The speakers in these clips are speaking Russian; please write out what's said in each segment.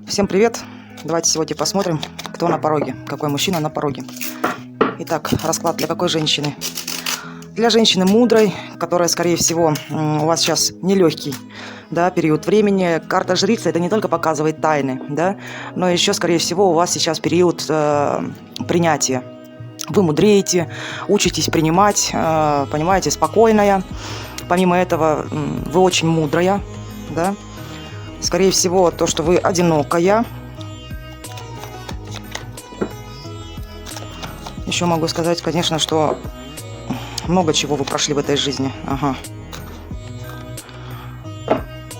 Всем привет! Давайте сегодня посмотрим, кто на пороге, какой мужчина на пороге. Итак, расклад для какой женщины? Для женщины мудрой, которая, скорее всего, у вас сейчас нелегкий, да, период времени. Карта жрицы это не только показывает тайны, да, но еще, скорее всего, у вас сейчас период принятия. Вы мудреете, учитесь принимать, понимаете, спокойная. Помимо этого, вы очень мудрая, да. Скорее всего, то, что вы одинокая. Еще могу сказать, конечно, что много чего вы прошли в этой жизни. Ага.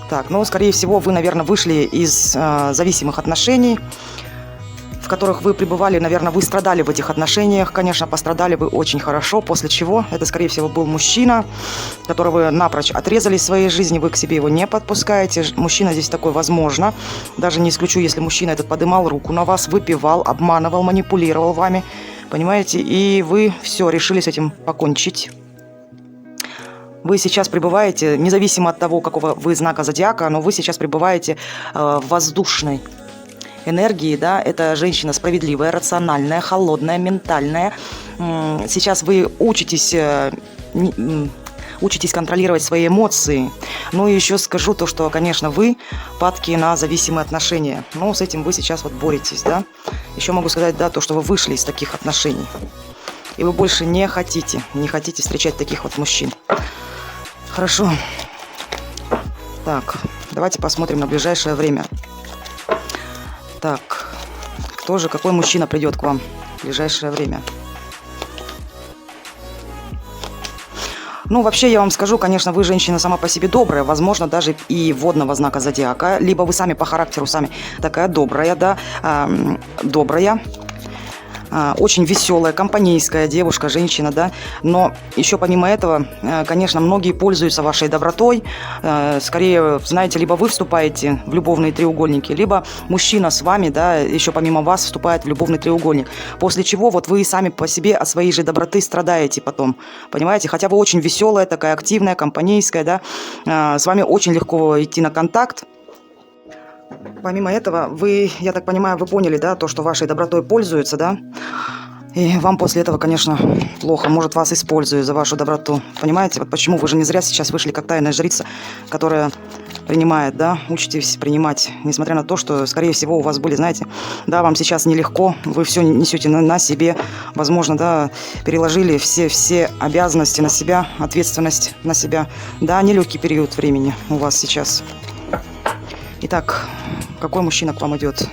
Так, ну, скорее всего, вы, наверное, вышли из зависимых отношений, в которых вы пребывали. Наверное, вы страдали в этих отношениях. Конечно, пострадали вы очень хорошо. После чего это, скорее всего, был мужчина, которого вы напрочь отрезали из своей жизни. Вы к себе его не подпускаете. Мужчина здесь такой возможно. Даже не исключу, если мужчина этот подымал руку на вас, выпивал, обманывал, манипулировал вами. Понимаете? И вы все, решили с этим покончить. Вы сейчас пребываете, независимо от того, какого вы знака зодиака, но вы сейчас пребываете в воздушной энергии, да, это женщина справедливая, рациональная, холодная, ментальная. Сейчас вы учитесь контролировать свои эмоции. Ну и еще скажу то, что, конечно, вы падки на зависимые отношения. Но с этим вы сейчас вот боретесь, да. Еще могу сказать, да, то, что вы вышли из таких отношений. И вы больше не хотите встречать таких вот мужчин. Хорошо. Так, давайте посмотрим на ближайшее время. Так, какой мужчина придет к вам в ближайшее время? Ну, вообще, я вам скажу, конечно, вы женщина сама по себе добрая, возможно, даже и водного знака зодиака, либо вы сами по характеру сами такая добрая, да, добрая, очень веселая, компанейская девушка, женщина, да, но еще помимо этого, конечно, многие пользуются вашей добротой, скорее, знаете, либо вы вступаете в любовные треугольники, либо мужчина с вами, да, еще помимо вас вступает в любовный треугольник, после чего вот вы сами по себе от своей же доброты страдаете потом, понимаете, хотя вы очень веселая, такая активная, компанейская, да, с вами очень легко идти на контакт. Помимо этого, вы, я так понимаю, вы поняли, да, то, что вашей добротой пользуются, да, и вам после этого, конечно, плохо, может, вас используют за вашу доброту, понимаете, вот почему вы же не зря сейчас вышли как тайная жрица, которая принимает, да, учитесь принимать, несмотря на то, что, скорее всего, у вас были, знаете, да, вам сейчас нелегко, вы все несете на себе, возможно, да, переложили все обязанности на себя, ответственность на себя, да, нелегкий период времени у вас сейчас. Итак, какой мужчина к вам идет?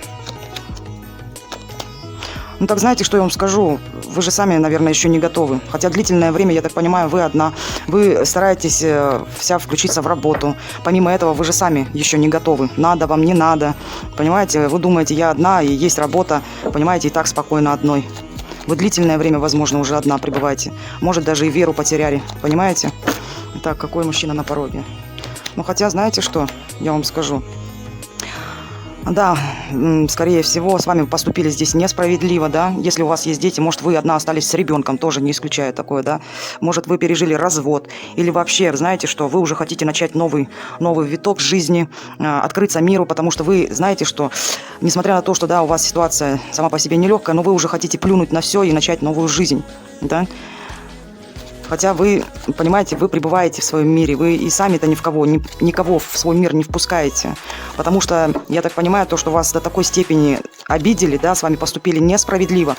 Ну так знаете, что я вам скажу? Вы же сами, наверное, еще не готовы. Хотя длительное время, я так понимаю, вы одна. Вы стараетесь вся включиться в работу. Помимо этого, вы же сами еще не готовы. Надо вам, не надо. Понимаете, вы думаете, я одна, и есть работа. Понимаете, и так спокойно одной. Вы длительное время, возможно, уже одна пребываете. Может, даже и веру потеряли. Понимаете? Итак, какой мужчина на пороге? Ну хотя, знаете что? Я вам скажу. Да, скорее всего, с вами поступили здесь несправедливо, да. Если у вас есть дети, может, вы одна остались с ребенком, тоже не исключаю такое, да. Может, вы пережили развод, или вообще, знаете что, вы уже хотите начать новый виток жизни, открыться миру, потому что вы знаете, что, несмотря на то, что, да, у вас ситуация сама по себе нелегкая, но вы уже хотите плюнуть на все и начать новую жизнь, да. Хотя вы, понимаете, вы пребываете в своем мире, вы и сами-то никого в свой мир не впускаете. Потому что, я так понимаю, то, что вас до такой степени обидели, да, с вами поступили несправедливо,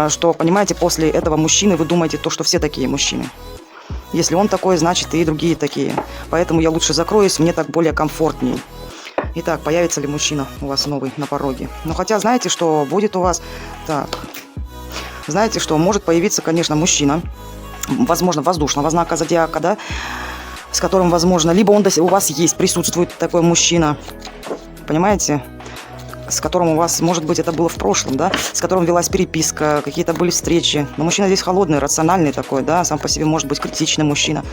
что, понимаете, после этого мужчины вы думаете то, что все такие мужчины. Если он такой, значит и другие такие. Поэтому я лучше закроюсь, мне так более комфортнее. Итак, появится ли мужчина у вас новый на пороге? Ну, хотя, знаете, что будет у вас... Так, знаете, что может появиться, конечно, мужчина, возможно, воздушного знака зодиака, да, с которым, возможно, либо он у вас есть, присутствует такой мужчина, понимаете, с которым у вас, может быть, это было в прошлом, да, с которым велась переписка, какие-то были встречи. Но мужчина здесь холодный, рациональный такой, да, сам по себе может быть критичный мужчина.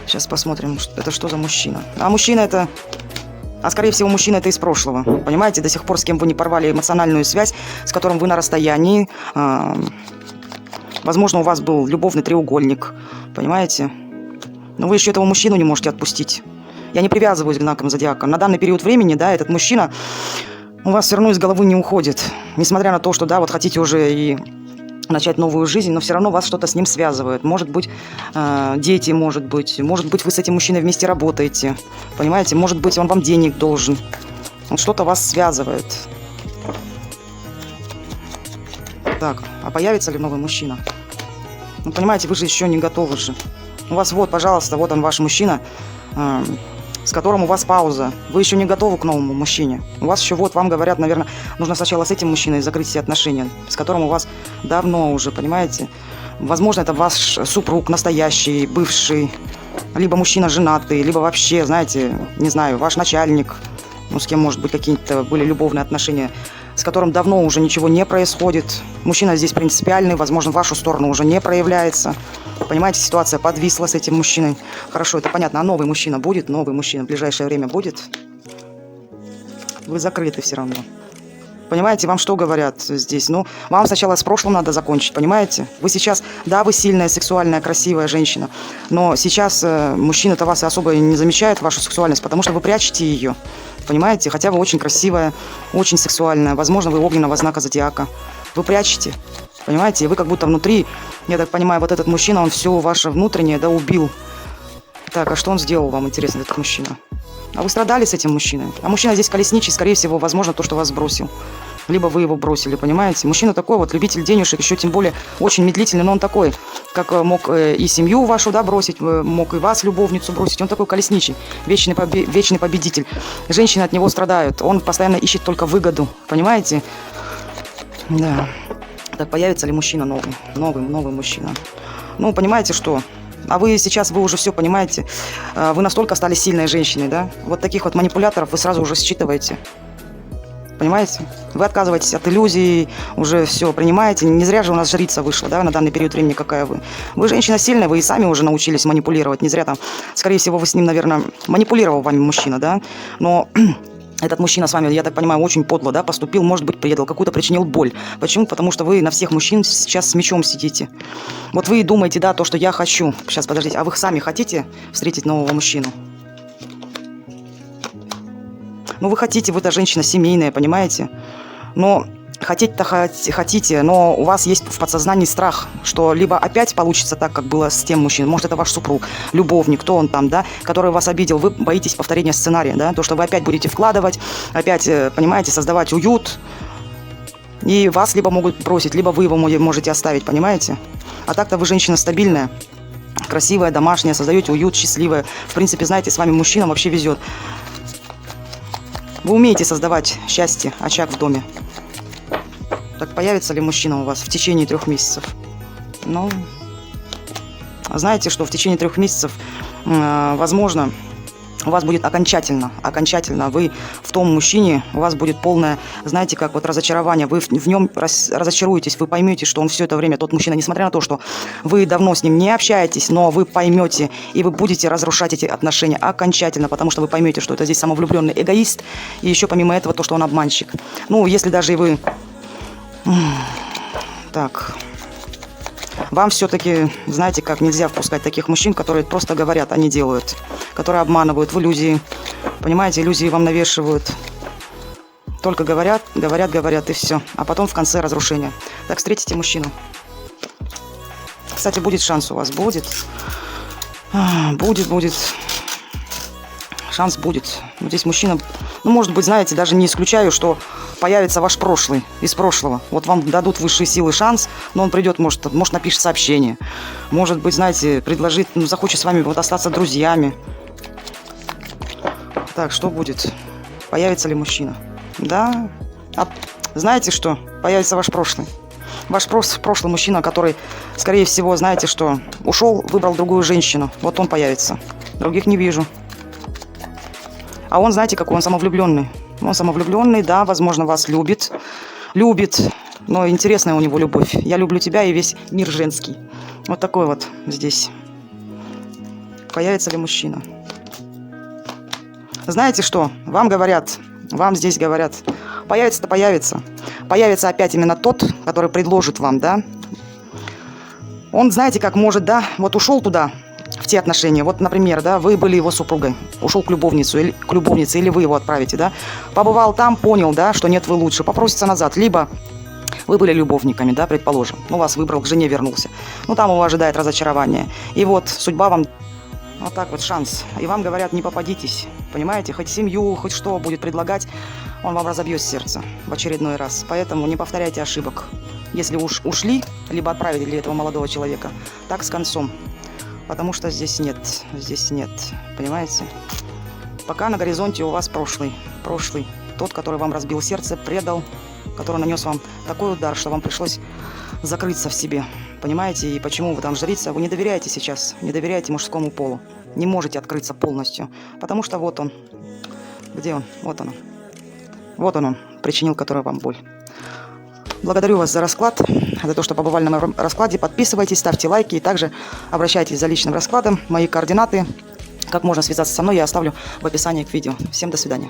Сейчас посмотрим, это что за мужчина. А мужчина это... А скорее всего, мужчина это из прошлого, понимаете, до сих пор с кем вы не порвали эмоциональную связь, с которым вы на расстоянии. Возможно, у вас был любовный треугольник, понимаете? Но вы еще этого мужчину не можете отпустить. Я не привязываюсь к знакам зодиака. На данный период времени, да, этот мужчина у вас все равно из головы не уходит. Несмотря на то, что, да, вот хотите уже и начать новую жизнь, но все равно вас что-то с ним связывает. Может быть, дети, может быть, вы с этим мужчиной вместе работаете, понимаете? Может быть, он вам денег должен. Вот что-то вас связывает. Так, а появится ли новый мужчина? Ну, понимаете, вы же еще не готовы же. У вас вот, пожалуйста, вот он ваш мужчина, с которым у вас пауза. Вы еще не готовы к новому мужчине. У вас еще вот, вам говорят, наверное, нужно сначала с этим мужчиной закрыть все отношения, с которым у вас давно уже, понимаете? Возможно, это ваш супруг настоящий, бывший, либо мужчина женатый, либо вообще, знаете, не знаю, ваш начальник, ну, с кем, может быть, какие-то были любовные отношения, с которым давно уже ничего не происходит. Мужчина здесь принципиальный, возможно, в вашу сторону уже не проявляется. Понимаете, ситуация подвисла с этим мужчиной. Хорошо, это понятно. А новый мужчина будет? Новый мужчина в ближайшее время будет? Вы закрыты все равно. Понимаете, вам что говорят здесь? Ну, вам сначала с прошлым надо закончить, понимаете? Вы сейчас, да, вы сильная, сексуальная, красивая женщина, но сейчас мужчина-то вас особо не замечает, вашу сексуальность, потому что вы прячете ее, понимаете? Хотя вы очень красивая, очень сексуальная, возможно, вы огненного знака зодиака. Вы прячете, понимаете? И вы как будто внутри, я так понимаю, вот этот мужчина, он все ваше внутреннее, да, убил. Так, а что он сделал вам, интересно, этот мужчина? А вы страдали с этим мужчиной? А мужчина здесь колесничий, скорее всего, возможно, то, что вас бросил. Либо вы его бросили, понимаете? Мужчина такой вот, любитель денежек, еще тем более очень медлительный, но он такой, как мог и семью вашу, да, бросить, мог и вас, любовницу, бросить. Он такой колесничий, вечный победитель. Женщины от него страдают, он постоянно ищет только выгоду, понимаете? Да. Так появится ли мужчина новый мужчина? Ну, понимаете, что... А вы сейчас, вы уже все понимаете, вы настолько стали сильной женщиной, да? Вот таких вот манипуляторов вы сразу уже считываете. Понимаете? Вы отказываетесь от иллюзий, уже все принимаете. Не зря же у нас жрица вышла, да, на данный период времени какая вы. Вы женщина сильная, вы и сами уже научились манипулировать. Не зря там, скорее всего, вы с ним, наверное, манипулировал вами мужчина, да? Но... Этот мужчина с вами, я так понимаю, очень подло, да, поступил, может быть, предал, какую-то причинил боль. Почему? Потому что вы на всех мужчин сейчас с мечом сидите. Вот вы думаете, да, то, что я хочу. Сейчас, подождите, а вы сами хотите встретить нового мужчину? Ну, вы хотите, вы-то женщина семейная, понимаете? Но хотеть-то хотите, но у вас есть в подсознании страх, что либо опять получится так, как было с тем мужчиной, может, это ваш супруг, любовник, кто он там, да, который вас обидел, вы боитесь повторения сценария, да, то, что вы опять будете вкладывать, опять, понимаете, создавать уют, и вас либо могут бросить, либо вы его можете оставить, понимаете? А так-то вы женщина стабильная, красивая, домашняя, создаете уют, счастливая. В принципе, знаете, с вами мужчина вообще везет. Вы умеете создавать счастье, очаг в доме. Так появится ли мужчина у вас в течение 3 месяцев? Ну, знаете, что в течение 3 месяцев, возможно, у вас будет окончательно, вы в том мужчине, у вас будет полное, знаете, как вот разочарование, вы в нем разочаруетесь, вы поймете, что он все это время, тот мужчина, несмотря на то, что вы давно с ним не общаетесь, но вы поймете, и вы будете разрушать эти отношения окончательно, потому что вы поймете, что это здесь самовлюбленный эгоист, и еще помимо этого то, что он обманщик. Ну, если даже и вы... Так, вам все-таки, знаете, как нельзя впускать таких мужчин, которые просто говорят, а не делают, которые обманывают в иллюзии, понимаете, иллюзии вам навешивают, только говорят, и все, а потом в конце разрушение. Так, встретите мужчину. Кстати, будет шанс у вас, будет, шанс будет. Здесь мужчина, ну, может быть, знаете, даже не исключаю, что появится ваш прошлый, из прошлого. Вот вам дадут высшие силы шанс, но он придет, может напишет сообщение. Может быть, знаете, предложит, ну, захочет с вами вот остаться друзьями. Так, что будет? Появится ли мужчина? Да. А знаете что? Появится ваш прошлый. Ваш прошлый мужчина, который, скорее всего, знаете что, ушел, выбрал другую женщину. Вот он появится. Других не вижу. А он, знаете, какой он самовлюбленный. Он самовлюбленный, да, возможно, вас любит, но интересная у него любовь. Я люблю тебя и весь мир женский. Вот такой вот здесь. Появится ли мужчина? Знаете что? Вам здесь говорят, появится-то появится. Появится опять именно тот, который предложит вам, да. Он, знаете, как может, да, вот ушел туда, в те отношения. Вот, например, да, вы были его супругой, ушел к любовнице, или вы его отправите, да, побывал там, понял, да, что нет, вы лучше, попросится назад, либо вы были любовниками, да, предположим, вас выбрал, к жене вернулся, там его ожидает разочарование, и вот судьба вам вот так вот шанс, и вам говорят, не попадитесь, понимаете, хоть семью, хоть что будет предлагать, он вам разобьет сердце в очередной раз, поэтому не повторяйте ошибок. Если уж ушли, либо отправили этого молодого человека, так с концом. Потому что здесь нет, понимаете? Пока на горизонте у вас прошлый. Тот, который вам разбил сердце, предал, который нанес вам такой удар, что вам пришлось закрыться в себе. Понимаете? И почему вы там жрица? Вы не доверяете сейчас, не доверяете мужскому полу. Не можете открыться полностью. Потому что вот он. Где он? Вот он. Вот он, причинил который вам боль. Благодарю вас за расклад, за то, что побывали на моем раскладе. Подписывайтесь, ставьте лайки и также обращайтесь за личным раскладом. Мои координаты, как можно связаться со мной, я оставлю в описании к видео. Всем до свидания.